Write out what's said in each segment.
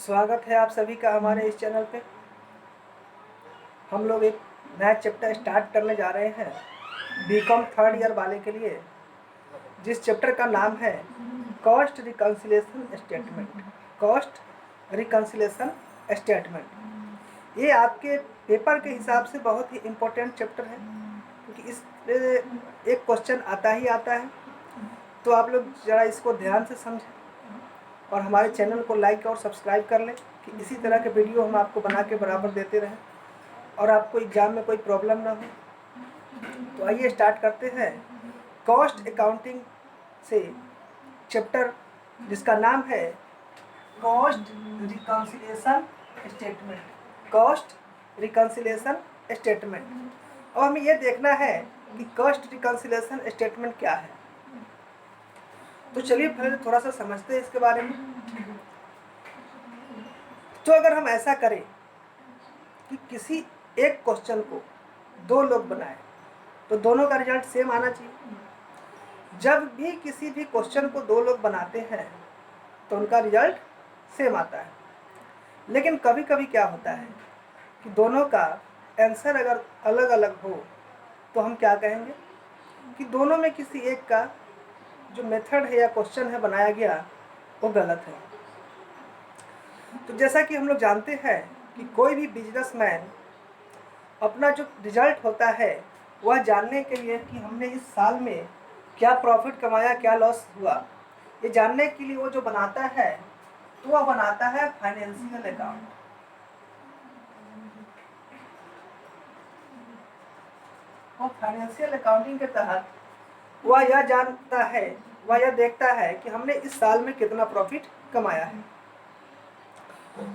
स्वागत है आप सभी का हमारे इस चैनल पे। हम लोग एक नया चैप्टर स्टार्ट करने जा रहे हैं बीकॉम थर्ड ईयर वाले के लिए, जिस चैप्टर का नाम है cost reconciliation statement. Cost reconciliation statement ये आपके पेपर के हिसाब से बहुत ही इम्पोर्टेंट चैप्टर है, क्योंकि इस एक क्वेश्चन आता ही आता है। तो आप लोग ज़रा इसको ध्यान से समझें और हमारे चैनल को लाइक और सब्सक्राइब कर लें कि इसी तरह के वीडियो हम आपको बना के बराबर देते रहें और आपको एग्ज़ाम में कोई प्रॉब्लम ना हो। तो आइए स्टार्ट करते हैं कॉस्ट अकाउंटिंग से चैप्टर जिसका नाम है cost reconciliation statement. Cost reconciliation statement. और हमें ये देखना है कि कॉस्ट रिकन्सिलिएशन स्टेटमेंट क्या है। तो चलिए पहले थोड़ा सा समझते हैं इसके बारे में। तो अगर हम ऐसा करें कि किसी एक क्वेश्चन को दो लोग बनाए तो दोनों का रिजल्ट सेम आना चाहिए। जब भी किसी भी क्वेश्चन को दो लोग बनाते हैं तो उनका रिजल्ट सेम आता है। लेकिन कभी कभी क्या होता है कि दोनों का आंसर अगर अलग अलग हो तो हम क्या कहेंगे कि दोनों में किसी एक का जो मेथड है या क्वेश्चन है बनाया गया वो गलत है। तो जैसा कि हम लोग जानते हैं कि कोई भी बिजनेसमैन अपना जो रिजल्ट होता है वह जानने के लिए कि हमने इस साल में क्या प्रॉफिट कमाया, क्या लॉस हुआ, ये जानने के लिए वो जो बनाता है तो वह बनाता है फाइनेंशियल अकाउंट। वो फाइनेंशियल अकाउंटिंग के तहत वह यह जानता है, वह यह देखता है कि हमने इस साल में कितना प्रॉफिट कमाया है।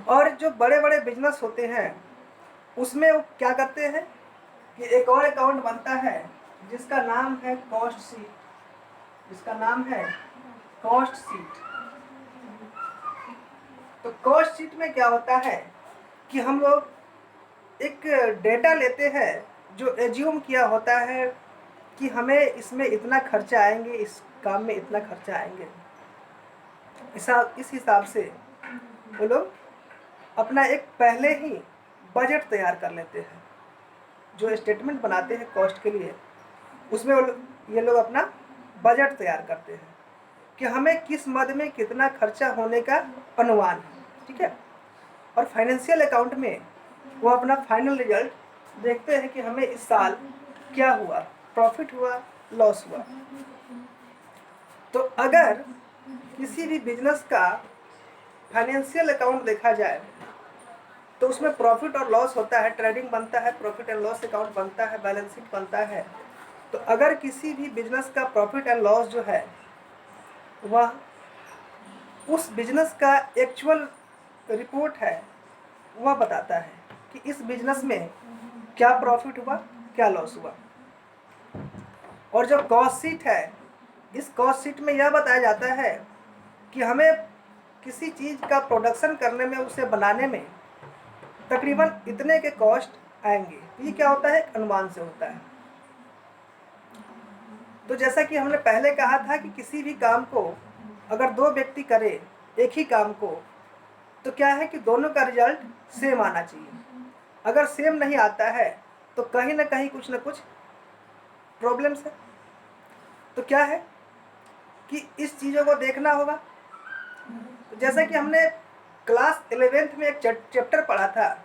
और जो बड़े बड़े बिजनेस होते हैं उसमें वो क्या करते हैं कि एक और अकाउंट बनता है जिसका नाम है कॉस्ट शीट। जिसका नाम है कॉस्ट शीट। तो कॉस्ट शीट में क्या होता है कि हम लोग एक डेटा लेते हैं जो एज्यूम किया होता है कि हमें इसमें इतना खर्चा आएंगे, इस काम में इतना खर्चा आएंगे। इस हिसाब से वो लोग अपना एक पहले ही बजट तैयार कर लेते हैं। जो स्टेटमेंट बनाते हैं कॉस्ट के लिए उसमें ये लोग अपना बजट तैयार करते हैं कि हमें किस मद में कितना खर्चा होने का अनुमान है। ठीक है। और फाइनेंशियल अकाउंट में वो अपना फाइनल रिजल्ट देखते हैं कि हमें इस साल क्या हुआ, प्रॉफिट हुआ, लॉस हुआ। तो अगर किसी भी बिजनेस का फाइनेंशियल अकाउंट देखा जाए तो उसमें प्रॉफिट और लॉस होता है, ट्रेडिंग बनता है, प्रॉफिट एंड लॉस अकाउंट बनता है, बैलेंस शीट बनता है। तो अगर किसी भी बिजनेस का प्रॉफिट एंड लॉस जो है वह उस बिजनेस का एक्चुअल रिपोर्ट है, वह बताता है कि इस बिजनेस में क्या प्रॉफिट हुआ, क्या लॉस हुआ। और जो कॉस्ट शीट है, इस कॉस्ट शीट में यह बताया जाता है कि हमें किसी चीज़ का प्रोडक्शन करने में, उसे बनाने में तकरीबन इतने के कॉस्ट आएंगे। ये क्या होता है, अनुमान से होता है। तो जैसा कि हमने पहले कहा था कि किसी भी काम को अगर दो व्यक्ति करें एक ही काम को तो क्या है कि दोनों का रिजल्ट सेम आना चाहिए। अगर सेम नहीं आता है तो कहीं ना कहीं कुछ ना कुछ प्रॉब्लम्स है। तो क्या है कि इस चीज़ों को देखना होगा। तो जैसा कि हमने क्लास 11th में एक चैप्टर पढ़ा था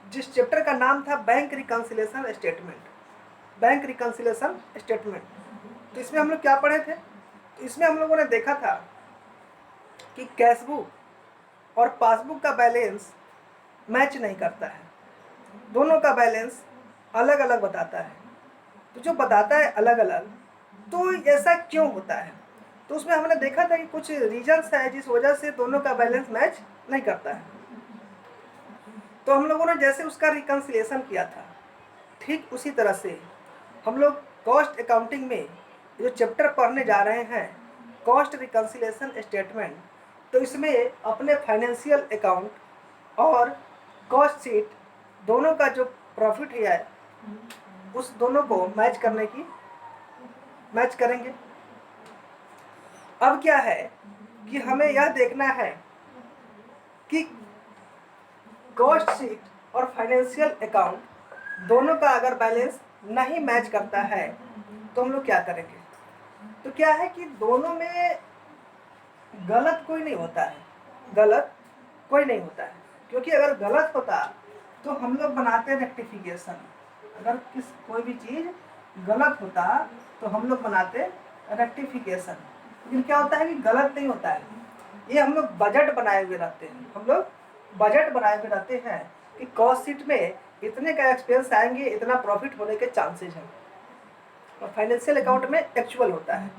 जिस चैप्टर का नाम था bank reconciliation statement. Bank reconciliation statement. तो इसमें हम लोग क्या पढ़े थे, तो इसमें हम लोगों ने देखा था कि कैश बुक और पासबुक का बैलेंस मैच नहीं करता है, दोनों का बैलेंस अलग अलग बताता है। तो जो बताता है अलग अलग, तो ऐसा क्यों होता है, तो उसमें हमने देखा था कि कुछ रीजंस है जिस वजह से दोनों का बैलेंस मैच नहीं करता है। तो हम लोगों ने जैसे उसका रिकन्सिलिएशन किया था, ठीक उसी तरह से हम लोग कॉस्ट अकाउंटिंग में जो चैप्टर पढ़ने जा रहे हैं कॉस्ट रिकन्सिलिएशन स्टेटमेंट, तो इसमें अपने फाइनेंशियल अकाउंट और कॉस्ट शीट दोनों का जो प्रॉफिट है उस दोनों को मैच करेंगे। अब क्या है कि हमें यह देखना है कि कॉस्ट शीट और फाइनेंशियल अकाउंट दोनों का अगर बैलेंस नहीं मैच करता है तो हम लोग क्या करेंगे? तो क्या है कि दोनों में गलत कोई नहीं होता है, गलत कोई नहीं होता है, क्योंकि अगर गलत होता तो हम लोग बनाते रेक्टिफिकेशन। अगर कोई भी चीज़ गलत होता तो हम लोग बनाते रेक्टिफिकेशन। लेकिन क्या होता है कि गलत नहीं होता है, ये हम लोग बजट बनाए हुए रहते हैं, हम लोग बजट बनाए हुए रहते हैं कि कॉस्ट शीट में इतने का एक्सपेंस आएंगे, इतना प्रॉफिट होने के चांसेस हैं, और फाइनेंशियल अकाउंट में एक्चुअल होता है।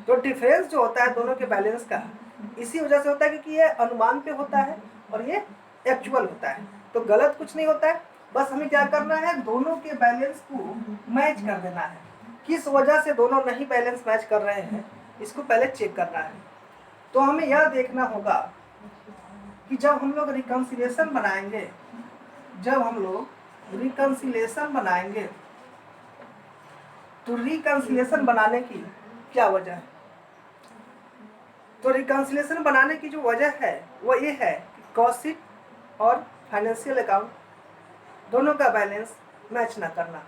तो डिफरेंस जो होता है दोनों के बैलेंस का इसी वजह से होता है क्योंकि ये अनुमान पे होता है और ये एक्चुअल होता है। तो गलत कुछ नहीं होता है, बस हमें क्या करना है, दोनों के बैलेंस को मैच कर देना है। किस वजह से दोनों नहीं बैलेंस मैच कर रहे हैं इसको पहले चेक करना है। तो हमें यह देखना होगा कि जब हम लोग रिकंसिलिएशन बनाएंगे, जब हम लोग रिकंसिलिएशन बनाएंगे तो रिकंसिलिएशन बनाने की क्या वजह है? तो रिकंसिलिएशन बनाने की जो वजह है वो ये है कि कॉस्ट शीट और फाइनेंशियल अकाउंट दोनों का बैलेंस मैच ना करना।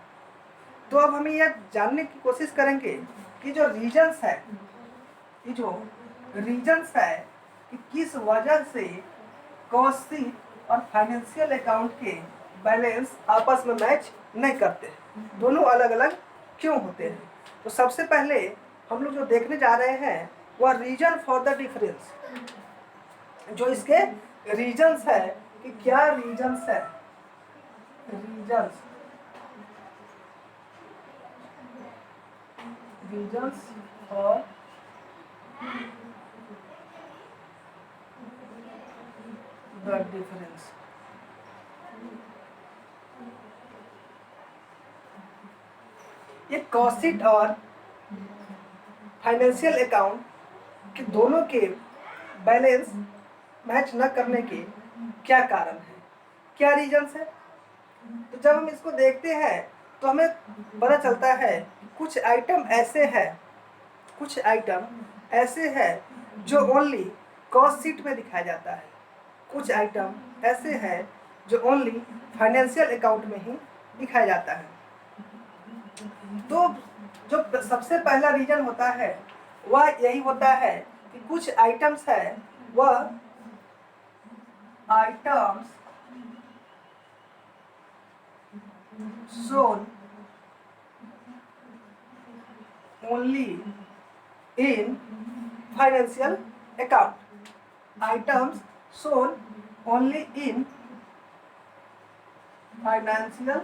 तो अब हमें यह जानने की कोशिश करेंगे कि जो रीजंस है, ये जो रीजंस है कि किस वजह से कॉस्ट शीट और फाइनेंशियल अकाउंट के बैलेंस आपस में मैच नहीं करते, दोनों अलग अलग क्यों होते हैं। तो सबसे पहले हम लोग जो देखने जा रहे हैं वह रीजन फॉर द डिफरेंस, जो इसके रीजंस है कि क्या रीजंस है, रीजंस फॉर द डिफरेंस। ये कॉस्ट शीट और फाइनेंशियल अकाउंट के दोनों के बैलेंस मैच न करने के क्या कारण है, क्या रीजंस है। तो जब हम इसको देखते हैं तो हमें पता चलता है कुछ आइटम ऐसे हैं, कुछ आइटम ऐसे हैं जो ओनली कॉस्ट शीट में दिखाया जाता है, कुछ आइटम ऐसे हैं जो ओनली फाइनेंशियल अकाउंट में ही दिखाया जाता है। तो जो सबसे पहला रीजन होता है वह यही होता है कि कुछ आइटम्स है, वह items shown only in financial account, items shown only in financial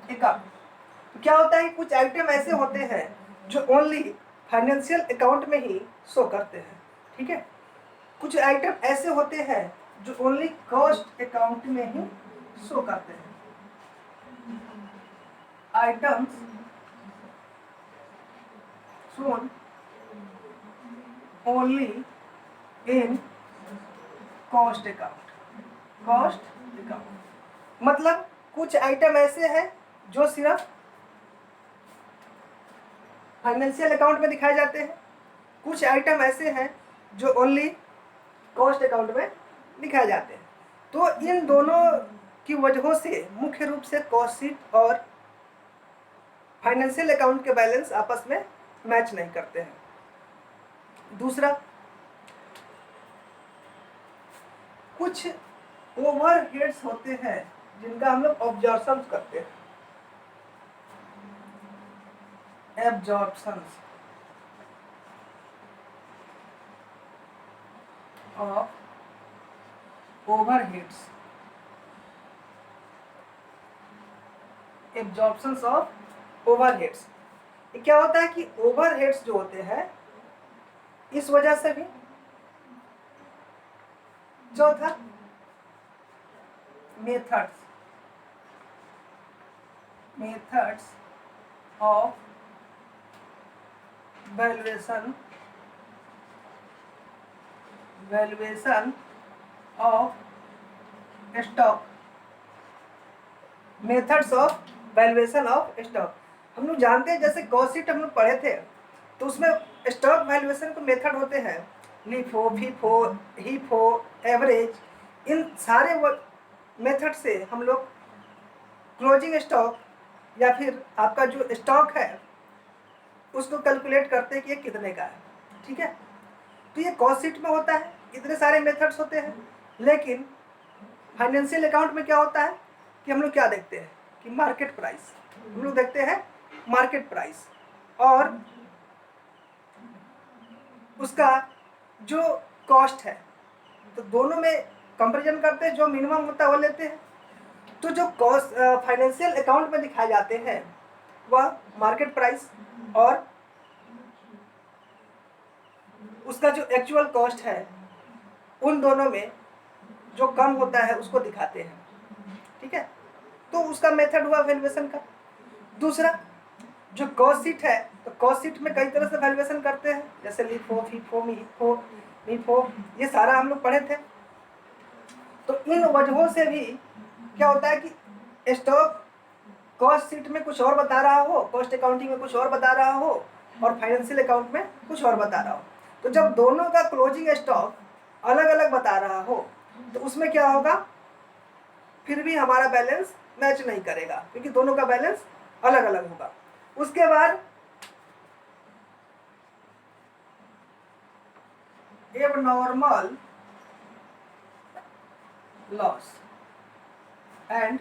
account। तो क्या होता है, कुछ आइटम ऐसे होते हैं जो ओनली फाइनेंशियल अकाउंट में ही शो करते हैं, ठीक है। कुछ आइटम ऐसे होते हैं जो ओनली कॉस्ट अकाउंट में ही शो करते हैं। Items shown only in cost account, cost account मतलब कुछ आइटम ऐसे हैं जो सिर्फ फाइनेंशियल अकाउंट में दिखाए जाते हैं, कुछ आइटम ऐसे हैं जो ओनली कॉस्ट अकाउंट में दिखाए जाते हैं। तो इन दोनों की वजहों से मुख्य रूप से कॉस्ट शीट और फाइनेंशियल अकाउंट के बैलेंस आपस में मैच नहीं करते हैं। दूसरा, कुछ ओवरहेड्स होते हैं जिनका हम लोग ऑब्जर्वेशन करते हैं, एब्जॉर्प्शंस ऑफ ओवरहेड्स, एब्जॉर्प्शंस ऑफ ओवरहेड्स। ये क्या होता है कि ओवरहेड्स जो होते हैं इस वजह से भी। चौथा, methods, methods of valuation, valuation of stock, methods of valuation of stock. हम लोग जानते हैं, जैसे कॉस्ट शीट हम लोग पढ़े थे तो उसमें स्टॉक वैल्यूएशन के मेथड होते हैं, लिफो, फीफो, हीफो, एवरेज। इन सारे मेथड से हम लोग क्लोजिंग स्टॉक या फिर आपका जो स्टॉक है उसको कैलकुलेट करते हैं कि ये कितने का है। ठीक है, तो ये कॉस्ट शीट में होता है, इतने सारे मेथड्स होते हैं। लेकिन फाइनेंशियल अकाउंट में क्या होता है कि हम लोग क्या देखते हैं कि मार्केट प्राइस, हम लोग देखते हैं मार्केट प्राइस, और उसका जो कॉस्ट है, तो दोनों में कंपैरिजन करते हैं, जो मिनिमम होता है वो लेते हैं। तो जो कॉस्ट फाइनेंशियल अकाउंट में दिखाए जाते हैं वह मार्केट प्राइस और उसका जो एक्चुअल कॉस्ट है, उन दोनों में जो कम होता है उसको दिखाते हैं। ठीक है, तो उसका मेथड हुआ वैल्यूएशन का। दूसरा जो कॉस्ट शीट है, तो कॉस्ट शीट में कई तरह से वैल्यूएशन करते हैं, जैसे लिफो, फीफो, मीफो, ये सारा हम लोग पढ़े थे। तो इन वजहों से भी क्या होता है कि स्टॉक कॉस्ट शीट में कुछ और बता रहा हो, कॉस्ट अकाउंटिंग में कुछ और बता रहा हो, और फाइनेंशियल अकाउंट में कुछ और बता रहा हो। तो जब दोनों का क्लोजिंग स्टॉक अलग अलग बता रहा हो तो उसमें क्या होगा, फिर भी हमारा बैलेंस मैच नहीं करेगा, क्योंकि दोनों का बैलेंस अलग अलग होगा। उसके बाद एबनॉर्मल लॉस एंड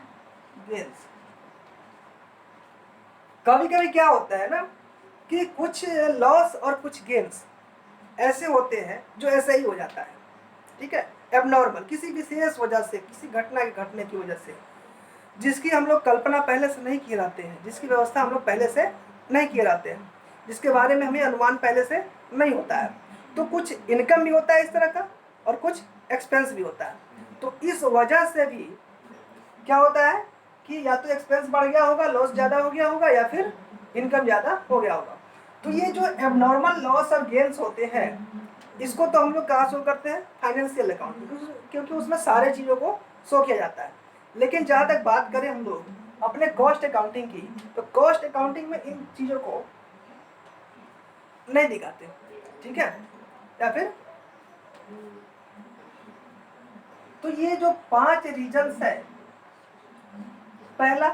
गेन्स। कभी कभी क्या होता है ना कि कुछ लॉस और कुछ गेन्स ऐसे होते हैं जो ऐसे ही हो जाता है। ठीक है, एबनॉर्मल, किसी विशेष वजह से, किसी घटना के घटने की वजह से, जिसकी हम लोग कल्पना पहले से नहीं किए रहते हैं, जिसकी व्यवस्था हम लोग पहले से नहीं किए रहते हैं, जिसके बारे में हमें अनुमान पहले से नहीं होता है। तो कुछ इनकम भी होता है इस तरह का, और कुछ एक्सपेंस भी होता है। तो इस वजह से भी क्या होता है कि या तो एक्सपेंस बढ़ गया होगा, लॉस ज़्यादा हो गया होगा, या फिर इनकम ज़्यादा हो गया होगा। तो ये जो एबनॉर्मल लॉस और गेन्स होते हैं, इसको तो हम लोग कहाँ शो करते हैं, फाइनेंशियल अकाउंट में, क्योंकि उसमें सारे चीज़ों को शो किया जाता है। लेकिन जहाँ तक बात करें हम लोग अपने कॉस्ट अकाउंटिंग की, तो कॉस्ट अकाउंटिंग में इन चीज़ों को नहीं दिखाते। ठीक है, या फिर तो ये जो 5 रीजन्स है, पहला,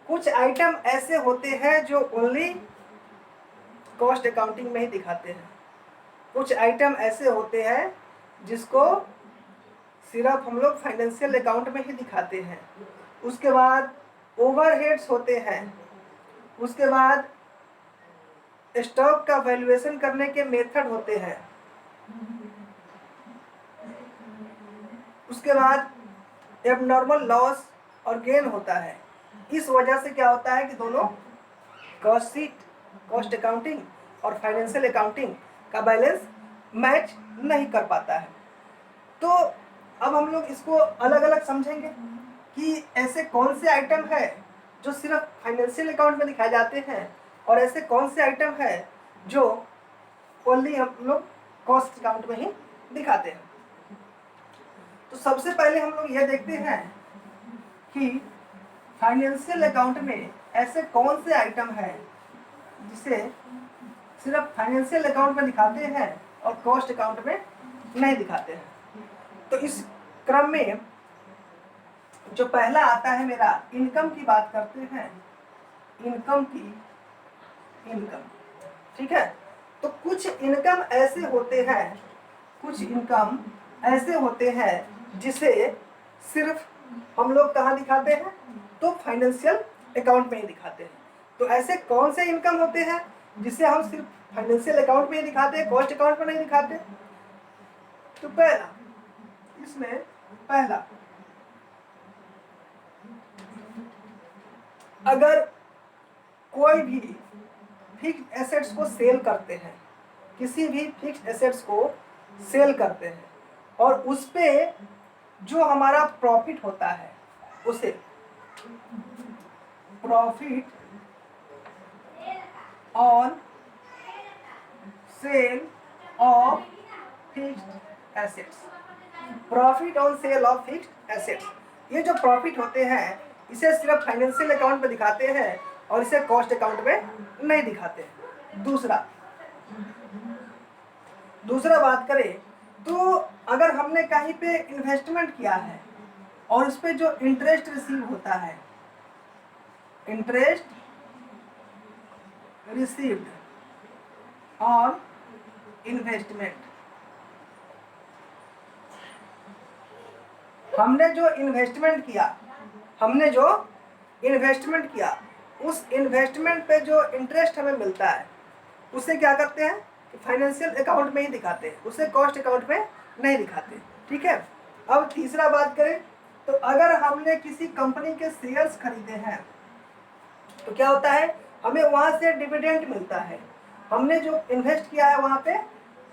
कुछ आइटम ऐसे होते हैं जो ओनली कॉस्ट अकाउंटिंग में ही दिखाते हैं। कुछ आइटम ऐसे होते हैं जिसको सिर्फ हम लोग फाइनेंशियल अकाउंट में ही दिखाते हैं। उसके बाद ओवरहेड्स होते हैं। उसके बाद स्टॉक का वैल्यूएशन करने के मेथड होते हैं। उसके बाद एबनॉर्मल लॉस और गेन होता है। इस वजह से क्या होता है कि दोनों कॉस्ट शीट, कॉस्ट अकाउंटिंग और फाइनेंशियल अकाउंटिंग का बैलेंस मैच नहीं कर पाता है। तो अब हम लोग इसको अलग अलग समझेंगे कि ऐसे कौन से आइटम है जो सिर्फ फाइनेंशियल अकाउंट में दिखाए जाते हैं, और ऐसे कौन से आइटम है जो ओनली हम लोग कॉस्ट अकाउंट में ही दिखाते हैं। तो सबसे पहले हम लोग यह देखते हैं कि फाइनेंशियल अकाउंट में ऐसे कौन से आइटम है जिसे सिर्फ फाइनेंशियल अकाउंट में दिखाते हैं और कॉस्ट अकाउंट में नहीं दिखाते हैं। तो इस क्रम में जो पहला आता है मेरा, इनकम की बात करते हैं, इनकम। ठीक है, तो कुछ इनकम ऐसे होते हैं जिसे सिर्फ हम लोग कहाँ दिखाते हैं, तो फाइनेंशियल अकाउंट में ही दिखाते हैं। तो ऐसे कौन से इनकम होते हैं जिसे हम सिर्फ फाइनेंशियल अकाउंट में ही दिखाते हैं, कॉस्ट अकाउंट में नहीं दिखाते। तो पहला, इसमें पहला, अगर कोई भी फिक्स्ड एसेट्स को सेल करते हैं, किसी भी फिक्स्ड एसेट्स को सेल करते हैं, और उस पे जो हमारा प्रॉफिट होता है उसे profit on sale of fixed assets, profit on sale of fixed assets, ये जो प्रॉफिट होते हैं इसे सिर्फ फाइनेंशियल अकाउंट में दिखाते हैं और इसे कॉस्ट अकाउंट में नहीं दिखाते। दूसरा बात करें तो अगर हमने कहीं पे इन्वेस्टमेंट किया है और उस पर जो इंटरेस्ट रिसीव होता है, इंटरेस्ट रिसीव्ड ऑन इन्वेस्टमेंट, हमने जो इन्वेस्टमेंट किया उस इन्वेस्टमेंट पे जो इंटरेस्ट हमें मिलता है उसे क्या करते हैं कि फाइनेंशियल अकाउंट में ही दिखाते हैं, उसे कॉस्ट अकाउंट में नहीं दिखाते। ठीक है। अब तीसरा बात करें तो अगर हमने किसी कंपनी के शेयर्स खरीदे हैं तो क्या होता है, हमें वहां से डिविडेंड मिलता है। हमने जो इन्वेस्ट किया है वहां पे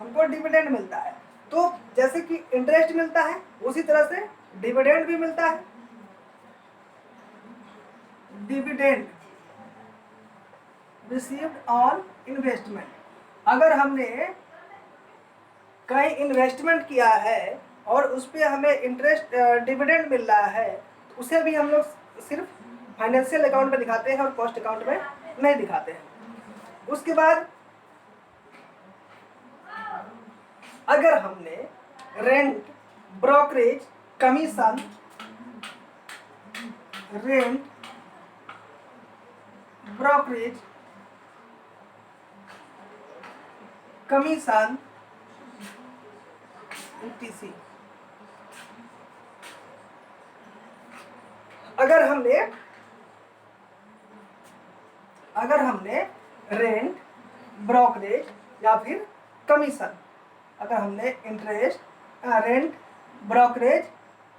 हमको डिविडेंड मिलता है। तो जैसे कि इंटरेस्ट मिलता है उसी तरह से डिविडेंड भी मिलता है। डिविडेंड रिसीव्ड ऑन इन्वेस्टमेंट, अगर हमने कहीं इन्वेस्टमेंट किया है और उस पर हमें इंटरेस्ट डिविडेंड मिल रहा है तो उसे भी हम लोग सिर्फ फाइनेंशियल अकाउंट में दिखाते हैं और कॉस्ट अकाउंट में नहीं दिखाते हैं। उसके बाद अगर हमने rent, brokerage, commission, rent, brokerage, commission, etc, अगर हमने रेंट, ब्रोकरेज या फिर कमीशन, अगर हमने इंटरेस्ट, रेंट, ब्रोकरेज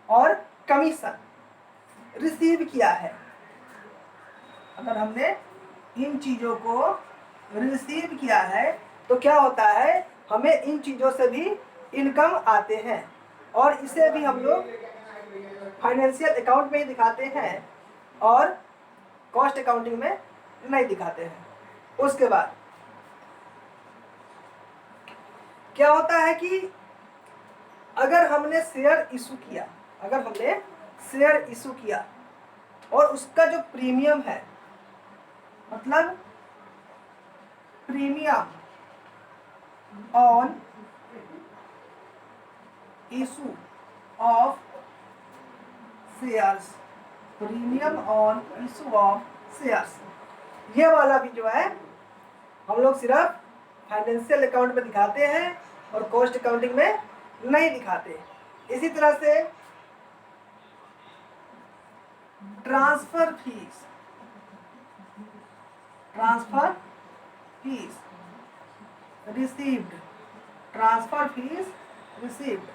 और कमीशन रिसीव किया है, अगर हमने इन चीज़ों को रिसीव किया है तो क्या होता है, हमें इन चीज़ों से भी इनकम आते हैं और इसे भी हम लोग फाइनेंशियल अकाउंट में ही दिखाते हैं और कॉस्ट अकाउंटिंग में नहीं दिखाते हैं। उसके बाद क्या होता है कि अगर हमने शेयर इशू किया और उसका जो प्रीमियम है, मतलब premium on issue of shares, premium on issue of shares, ये वाला भी जो है हम लोग सिर्फ फाइनेंशियल अकाउंट में दिखाते हैं और कॉस्ट अकाउंटिंग में नहीं दिखाते। इसी तरह से transfer fees received, transfer fees received,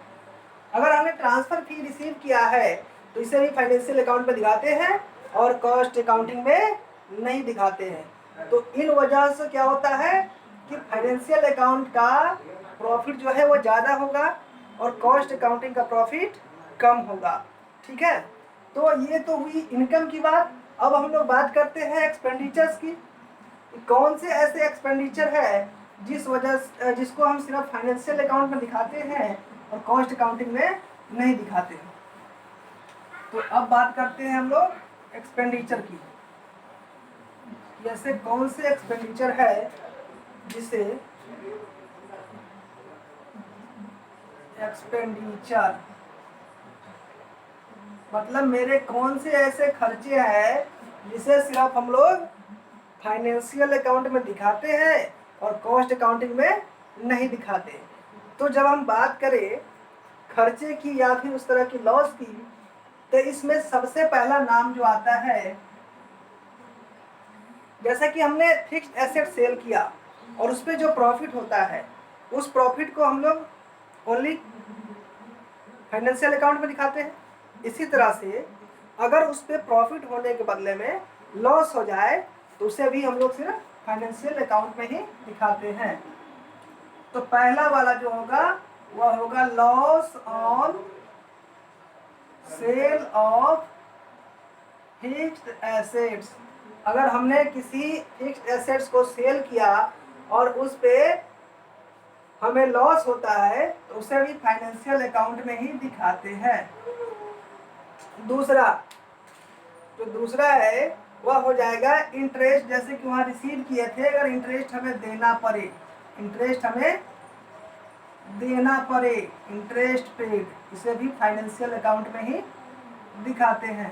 अगर हमने ट्रांसफर फी रिसीव किया है तो इसे भी फाइनेंशियल अकाउंट में दिखाते हैं और कॉस्ट अकाउंटिंग में नहीं दिखाते हैं। तो इन वजह से क्या होता है कि फाइनेंशियल अकाउंट का प्रॉफिट जो है वो ज़्यादा होगा और कॉस्ट अकाउंटिंग का प्रॉफिट कम होगा। ठीक है। तो ये तो हुई इनकम की बात। अब हम लोग बात करते हैं एक्सपेंडिचर्स की। कौन से ऐसे एक्सपेंडिचर है जिसको हम सिर्फ फाइनेंशियल अकाउंट में दिखाते हैं और कॉस्ट अकाउंटिंग में नहीं दिखाते हैं। तो अब बात करते हैं हम लोग एक्सपेंडिचर की। जैसे कौन से एक्सपेंडिचर है जिसे एक्सपेंडिचर मतलब मेरे कौन से ऐसे खर्चे हैं जिसे सिर्फ हम लोग फाइनेंशियल अकाउंट में दिखाते हैं और कॉस्ट अकाउंटिंग में नहीं दिखाते। तो जब हम बात करें खर्चे की या फिर उस तरह की लॉस की, तो इसमें सबसे पहला नाम जो आता है, जैसा कि हमने फिक्स्ड एसेट सेल किया और उस पर जो प्रॉफिट होता है उस प्रॉफिट को हम लोग ओनली फाइनेंशियल अकाउंट में दिखाते हैं। इसी तरह से अगर उस पर प्रॉफिट होने के बदले में लॉस हो जाए तो उसे भी हम लोग सिर्फ फाइनेंशियल अकाउंट में ही दिखाते हैं। तो पहला वाला जो होगा वह होगा loss on sale of fixed assets. अगर हमने किसी फिक्स्ड एसेट्स को सेल किया और उस पे हमें लॉस होता है तो उसे भी फाइनेंशियल अकाउंट में ही दिखाते हैं। दूसरा है वह हो जाएगा इंटरेस्ट। जैसे कि वहाँ रिसीव किए थे, अगर इंटरेस्ट हमें देना पड़े, इंटरेस्ट हमें देना पड़े, इंटरेस्ट पेड, इसे भी फाइनेंशियल अकाउंट में ही दिखाते हैं।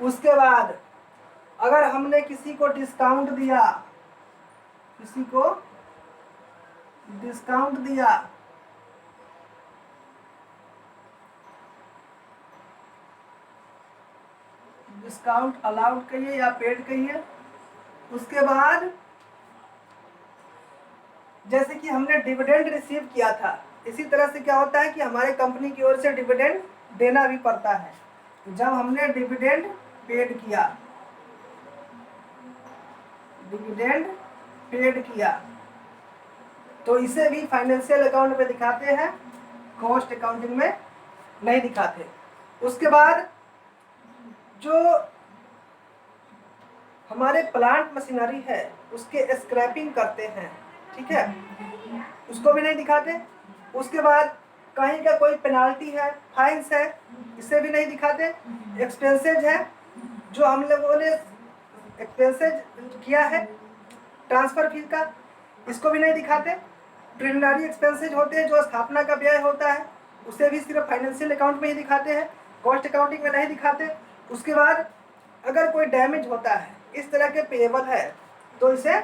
उसके बाद अगर हमने किसी को डिस्काउंट दिया, किसी को डिस्काउंट दिया, डिस्काउंट अलाउड कहिए या पेड कहिए। उसके बाद जैसे कि हमने डिविडेंड रिसीव किया था, इसी तरह से क्या होता है कि हमारे कंपनी की ओर से डिविडेंड देना भी पड़ता है। जब हमने डिविडेंड पेड किया, डिविडेंड पेड किया, तो इसे भी फाइनेंशियल अकाउंट में दिखाते हैं, कॉस्ट अकाउंटिंग में नहीं दिखाते। उसके बाद जो हमारे प्लांट मशीनरी है उसके स्क्रैपिंग करते हैं, ठीक है, उसको भी नहीं दिखाते। उसके बाद कहीं का कोई पेनाल्टी है, फाइन्स है, इसे भी नहीं दिखाते। एक्सपेंसेज है, जो हम लोगों ने एक्सपेंसेज किया है ट्रांसफर फी का, इसको भी नहीं दिखाते। प्रिलिमिनरी एक्सपेंसेज होते हैं जो स्थापना का व्यय होता है, उसे भी सिर्फ फाइनेंशियल अकाउंट में ही दिखाते हैं, कॉस्ट अकाउंटिंग में नहीं दिखाते। उसके बाद अगर कोई डैमेज होता है, इस तरह के पेएबल है, तो इसे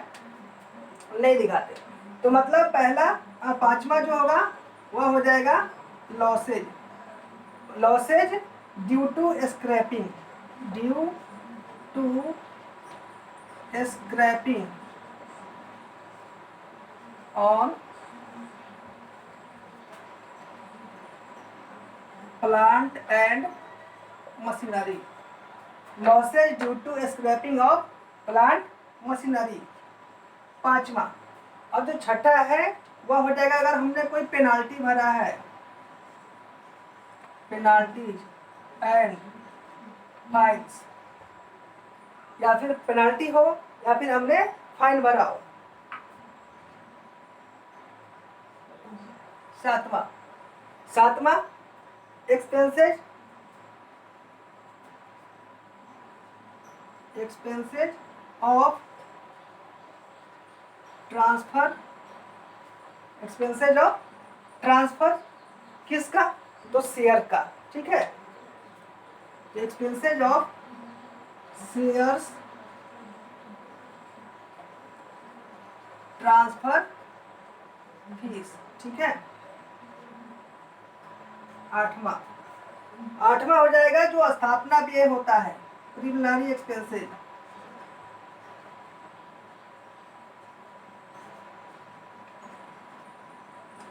नहीं दिखाते। तो मतलब पहला पांचवा जो होगा वह हो जाएगा losses, losses due to scrapping, due to scrapping on plant and machinery, losses due to scrapping of plant machinery, पांचवा। अब जो छठा है वह हो जाएगा अगर हमने कोई पेनाल्टी भरा है, पेनाल्टीज एंड फाइन्स, या फिर पेनाल्टी हो या फिर हमने फाइन भरा हो। सातवां expenses, expenses of transfer, expenses of transfer किसका, तो शेयर का, ठीक है। Expenses of shares transfer fees, ठीक है। आठवां हो जाएगा जो स्थापना व्यय होता है, प्रिलिमिनरी एक्सपेंसेज,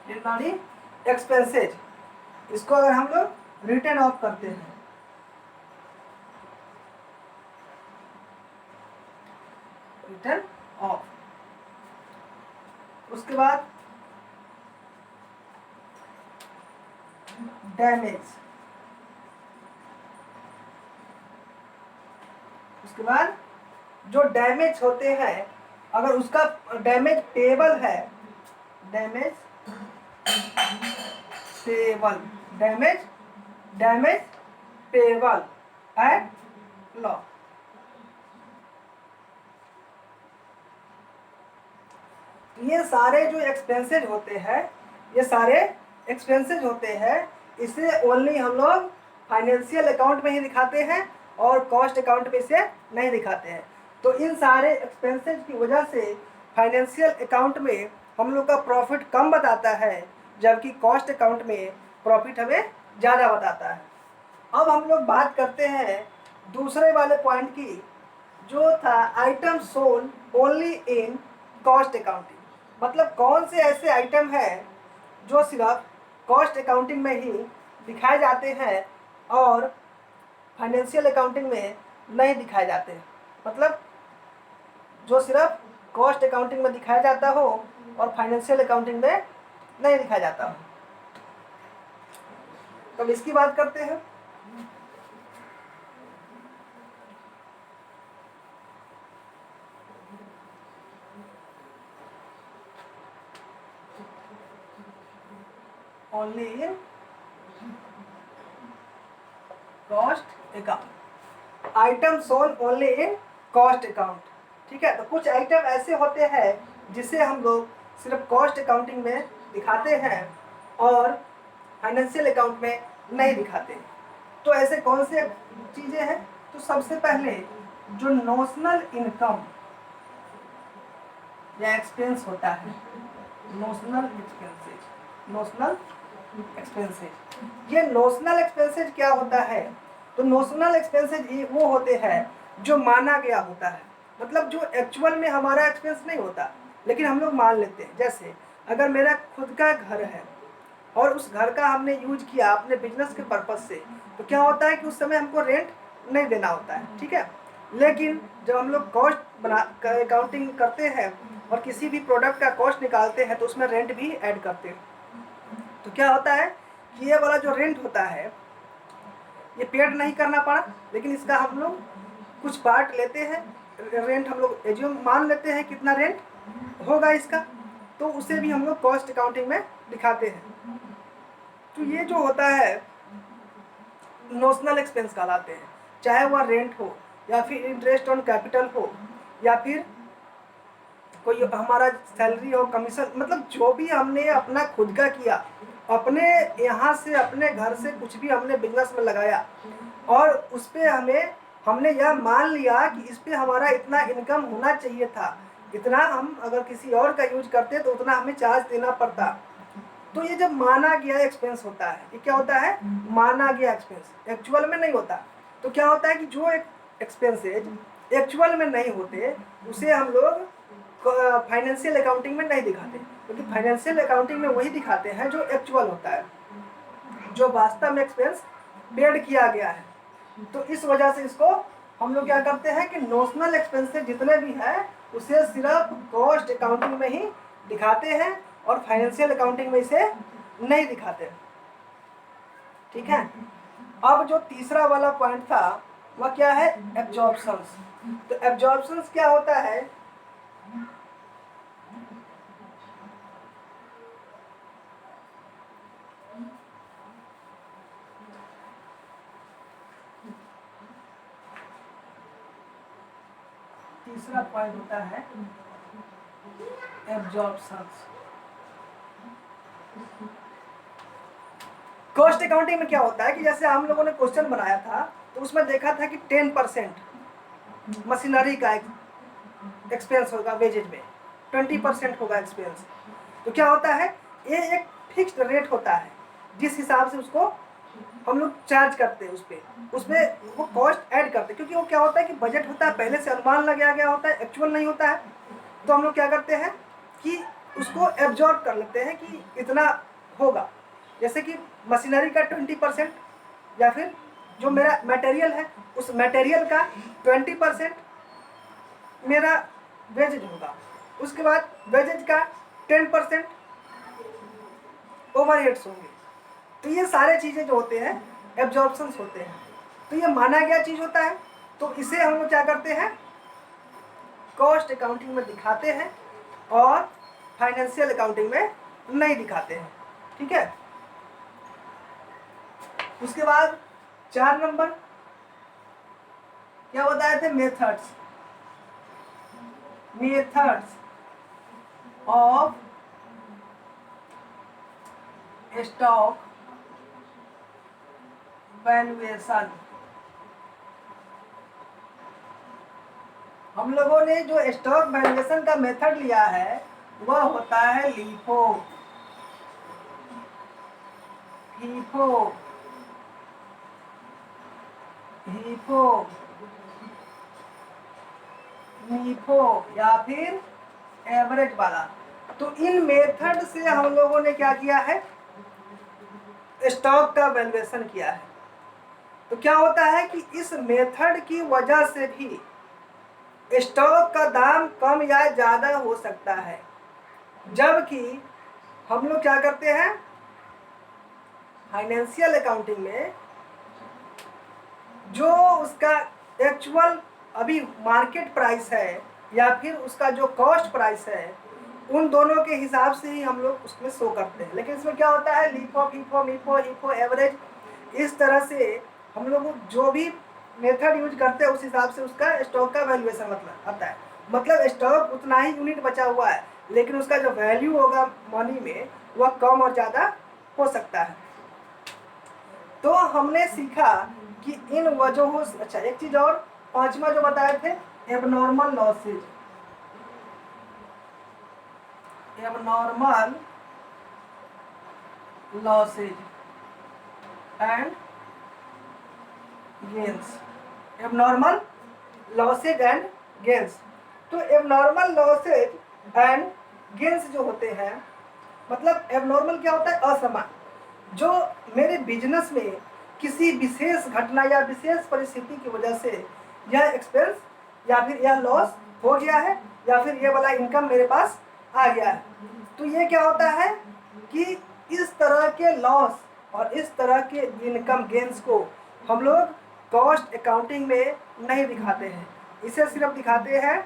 प्रिलिमिनरी एक्सपेंसेज, इसको अगर हम लोग रिटर्न ऑफ करते हैं, रिटर्न ऑफ। उसके बाद डैमेज, उसके बाद जो डैमेज होते हैं अगर उसका डैमेज पेएबल है, damage payable, damage payable eight law, ये सारे जो एक्सपेंसेज होते हैं, ये सारे एक्सपेंसेज होते हैं, इसे ओनली हम लोग फाइनेंशियल अकाउंट में ही दिखाते हैं और कॉस्ट अकाउंट में इसे नहीं दिखाते हैं। तो इन सारे एक्सपेंसेज की वजह से फाइनेंशियल अकाउंट में हम लोग का प्रॉफिट कम बताता है, जबकि कॉस्ट अकाउंट में प्रॉफिट हमें ज़्यादा बताता है। अब हम लोग बात करते हैं दूसरे वाले पॉइंट की, जो था item shown only in cost accounting. मतलब कौन से ऐसे आइटम है जो सिर्फ कॉस्ट अकाउंटिंग में ही दिखाए जाते हैं और फाइनेंशियल अकाउंटिंग में नहीं दिखाए जाते हैं। मतलब जो सिर्फ कॉस्ट अकाउंटिंग में दिखाया जाता हो और फाइनेंशियल अकाउंटिंग में नहीं दिखाया जाता हो। तो इसकी बात करते हैं। Only in cost account, item shown only in cost account, ठीक है। तो कुछ आइटम ऐसे होते हैं जिसे हम लोग सिर्फ कॉस्ट अकाउंटिंग में दिखाते हैं और फाइनेंशियल अकाउंट में नहीं दिखाते। तो ऐसे कौन से चीज़ें हैं? तो सबसे पहले जो नोशनल इनकम या एक्सपेंस होता है, नोशनल एक्सपेंसेज, ये नोशनल एक्सपेंसेज क्या होता है? तो नोशनल एक्सपेंसेज वो होते हैं जो माना गया होता है, मतलब जो एक्चुअल में हमारा एक्सपेंस नहीं होता लेकिन हम लोग मान लेते हैं। जैसे अगर मेरा खुद का घर है और उस घर का हमने यूज किया अपने बिजनेस के पर्पज से, तो क्या होता है कि उस समय हमको रेंट नहीं देना होता है, ठीक है। लेकिन जब हम लोग कॉस्ट बना अकाउंटिंग करते हैं और किसी भी प्रोडक्ट का कॉस्ट निकालते हैं तो उसमें रेंट भी ऐड करते हैं। तो क्या होता है कि ये वाला जो रेंट होता है ये पेड नहीं करना पड़ा, लेकिन इसका हम लोग कुछ पार्ट लेते हैं, रेंट हम लोग एज्यूम मान लेते हैं कितना रेंट होगा इसका, तो उसे भी हम लोग कॉस्ट अकाउंटिंग में दिखाते हैं। तो ये जो होता है नोशनल एक्सपेंस कहलाते हैं, चाहे वह रेंट हो या फिर इंटरेस्ट ऑन कैपिटल हो या फिर कोई हमारा सैलरी हो, कमीशन, मतलब जो भी हमने अपना खुद का किया, अपने यहाँ से अपने घर से कुछ भी हमने बिजनेस में लगाया और उस पर हमने यह मान लिया कि इस पर हमारा इतना इनकम होना चाहिए था, इतना हम अगर किसी और का यूज करते तो उतना हमें चार्ज देना पड़ता। तो ये जब माना गया एक्सपेंस होता है, ये क्या होता है? माना गया एक्सपेंस, एक्चुअल में नहीं होता। तो क्या होता है कि जो एक्सपेंसेज एक्चुअल में नहीं होते उसे हम लोग फाइनेंशियल अकाउंटिंग में नहीं दिखाते, क्योंकि फाइनेंशियल अकाउंटिंग में वही दिखाते हैं जो एक्चुअल होता है, जो वास्तव में एक्सपेंस पेड किया गया है। तो इस वजह से इसको हम लोग क्या करते हैं कि नोशनल एक्सपेंसेस जितने भी हैं उसे सिर्फ कॉस्ट अकाउंटिंग में ही दिखाते हैं और फाइनेंशियल अकाउंटिंग में इसे नहीं दिखाते, ठीक है। अब जो तीसरा वाला पॉइंट था वह क्या है? एब्जॉर्प्शंस। तो एब्जॉर्प्शंस क्या होता है? तीसरा पॉइंट होता है एब्जॉर्प्शंस। कॉस्ट अकाउंटिंग में क्या होता है कि जैसे हम लोगों ने क्वेश्चन बनाया था तो उसमें देखा था कि 10% मशीनरी का एक्सपेंस होगा वेजेज में, 20% होगा एक्सपेंस। तो क्या होता है, ये एक फिक्स्ड रेट होता है जिस हिसाब से उसको हम लोग चार्ज करते हैं, उसमें वो कॉस्ट ऐड करते हैं, क्योंकि वो क्या होता है कि बजट होता है, पहले से अनुमान लगाया गया होता है, एक्चुअल नहीं होता है। तो हम लोग क्या करते हैं कि उसको एब्जॉर्ब कर लेते हैं कि इतना होगा। जैसे कि मशीनरी का 20% या फिर जो मेरा मटेरियल है उस मटेरियल का 20% मेरा वेजेज होगा, उसके बाद वेजेज का 10% ओवरहेड्स होंगे। तो ये सारे चीज़ें जो होते हैं एब्जॉर्प्शंस होते हैं। तो ये माना गया चीज़ होता है, तो इसे हम लोग क्या करते हैं? कॉस्ट अकाउंटिंग में दिखाते हैं और फाइनेंशियल अकाउंटिंग में नहीं दिखाते हैं, ठीक है। उसके बाद 4 नंबर क्या बताए थे? Methods of stock valuation. हम लोगों ने जो स्टॉक वैल्यूएशन का मेथड लिया है वह होता है लीफो। मीफो या फिर एवरेज वाला। तो इन मेथड से हम लोगों ने क्या किया है? स्टॉक का वैल्यूएशन किया है। तो क्या होता है कि इस मेथड की वजह से भी स्टॉक का दाम कम या ज़्यादा हो सकता है, जबकि हम लोग क्या करते हैं फाइनेंशियल अकाउंटिंग में जो उसका एक्चुअल अभी मार्केट प्राइस है या फिर उसका जो कॉस्ट प्राइस है उन दोनों के हिसाब से ही हम लोग उसमें शो करते हैं। लेकिन इसमें क्या होता है लीफो, फीफो, मीफो, हीफो, एवरेज, इस तरह से हम लोग जो भी मेथड यूज करते हैं उस हिसाब से उसका स्टॉक का वैल्यूएशन मतलब आता है। मतलब स्टॉक उतना ही यूनिट बचा हुआ है लेकिन उसका जो वैल्यू होगा मनी में वह कम और ज़्यादा हो सकता है। तो हमने सीखा कि इन वजहों से, अच्छा एक चीज और, पांचवा जो बताए थे, abnormal losses, abnormal losses and gains, abnormal losses and gains. तो एबनॉर्मल लॉसेज एंड गेन्स जो होते हैं, मतलब एबनॉर्मल क्या होता है, असामान्य, जो मेरे बिजनेस में किसी विशेष घटना या विशेष परिस्थिति की वजह से यह एक्सपेंस या फिर यह लॉस हो गया है या फिर ये वाला इनकम मेरे पास आ गया है। तो ये क्या होता है कि इस तरह के लॉस और इस तरह के इनकम गेन्स को हम लोग कॉस्ट अकाउंटिंग में नहीं दिखाते हैं, इसे सिर्फ दिखाते हैं,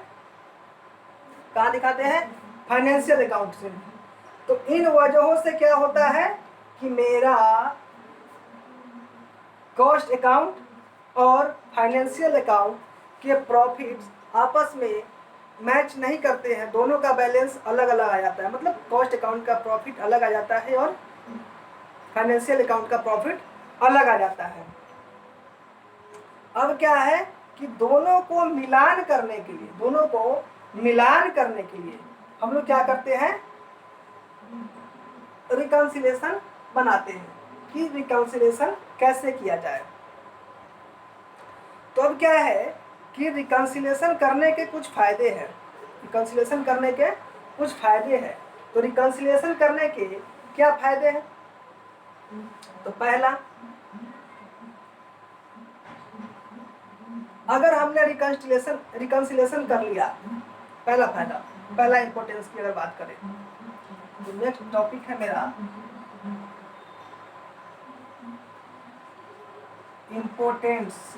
कहाँ दिखाते हैं, फाइनेंशियल अकाउंट से। तो इन वजहों से क्या होता है कि मेरा कॉस्ट अकाउंट और फाइनेंशियल अकाउंट के प्रॉफिट्स आपस में मैच नहीं करते हैं, दोनों का बैलेंस अलग अलग आ जाता है। मतलब कॉस्ट अकाउंट का प्रॉफिट अलग आ जाता है और फाइनेंशियल अकाउंट का प्रॉफिट अलग आ जाता है। अब क्या है कि दोनों को मिलान करने के लिए, दोनों को मिलान करने के लिए हम लोग क्या करते हैं, रिकंसिलेशन बनाते हैं कि रिकंसिलेशन कैसे किया जाए। तो अब क्या है कि रिकंसिलेशन करने के कुछ फायदे हैं, रिकंसिलेशन करने के कुछ फायदे हैं। तो रिकंसिलेशन करने के क्या फायदे हैं, तो पहला, अगर हमने रिकंसिलेशन कर लिया, पहला फायदा, पहला इंपॉर्टेंस की अगर बात करें, तो नेक्स्ट टॉपिक है मेरा इम्पोर्टेंस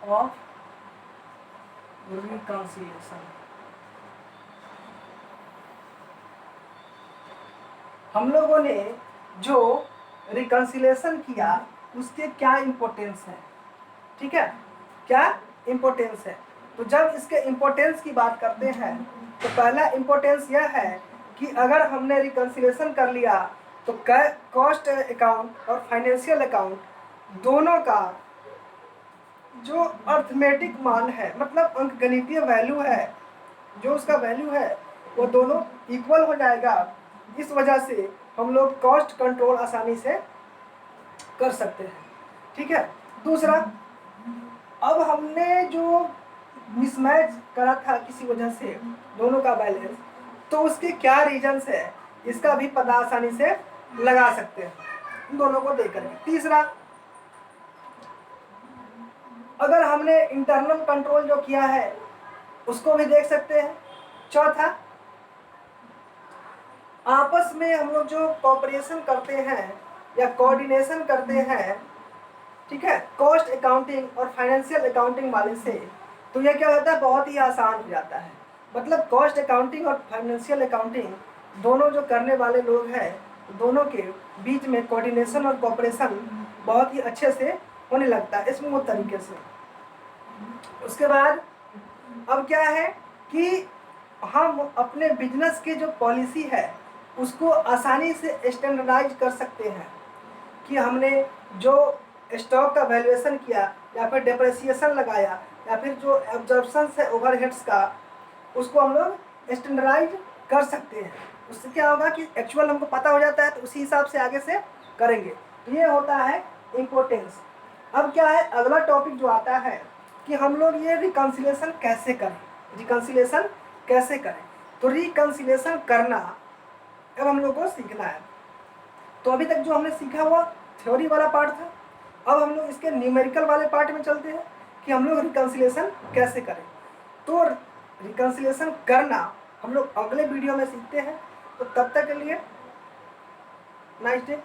ऑफ रिकंसिलिएशन। हम लोगों ने जो रिकंसिलिएशन किया उसके क्या इम्पोर्टेंस है, ठीक है, क्या इम्पोर्टेंस है। तो जब इसके इम्पोर्टेंस की बात करते हैं तो पहला इम्पोर्टेंस यह है कि अगर हमने रिकंसिलिएशन कर लिया तो कॉस्ट अकाउंट और फाइनेंशियल अकाउंट दोनों का जो अर्थमेटिक मान है, मतलब अंकगणितीय वैल्यू है, जो उसका वैल्यू है वो दोनों इक्वल हो जाएगा। इस वजह से हम लोग कॉस्ट कंट्रोल आसानी से कर सकते हैं, ठीक है। दूसरा, अब हमने जो मिसमैच करा था किसी वजह से दोनों का बैलेंस, तो उसके क्या रीजंस है इसका भी पता आसानी से लगा सकते हैं दोनों को देख करके। तीसरा, अगर हमने इंटरनल कंट्रोल जो किया है उसको भी देख सकते हैं। चौथा, आपस में हम लोग जो कोऑपरेशन करते हैं या कोऑर्डिनेशन करते हैं, ठीक है, कॉस्ट अकाउंटिंग और फाइनेंशियल अकाउंटिंग वाले से, तो यह क्या होता है, बहुत ही आसान हो जाता है। मतलब कॉस्ट अकाउंटिंग और फाइनेंशियल अकाउंटिंग दोनों जो करने वाले लोग हैं, दोनों के बीच में कोऑर्डिनेशन और कोऑपरेशन बहुत ही अच्छे से होने लगता है, स्मूथ तरीके से। उसके बाद अब क्या है कि हम अपने बिजनेस की जो पॉलिसी है उसको आसानी से स्टैंडर्डाइज कर सकते हैं कि हमने जो स्टॉक का वैल्यूएशन किया या फिर डेप्रिसिएशन लगाया या फिर जो एब्जॉर्प्शन है ओवरहेड्स का, उसको हम लोग स्टैंडर्डाइज कर सकते हैं। उससे क्या होगा कि एक्चुअल हमको पता हो जाता है, तो उसी हिसाब से आगे से करेंगे। तो ये होता है इम्पोर्टेंस। अब क्या है, अगला टॉपिक जो आता है कि हम लोग ये रिकंसिलिएशन कैसे करें, रिकंसिलिएशन कैसे करें। तो रिकंसिलिएशन करना अब हम लोग को सीखना है। तो अभी तक जो हमने सीखा हुआ थ्योरी वाला पार्ट था, अब हम लोग इसके न्यूमेरिकल वाले पार्ट में चलते हैं कि हम लोग रिकंसिलिएशन कैसे करें। तो रिकंसिलिएशन करना हम लोग अगले वीडियो में सीखते हैं। तो तब तक के लिए नाइस डे।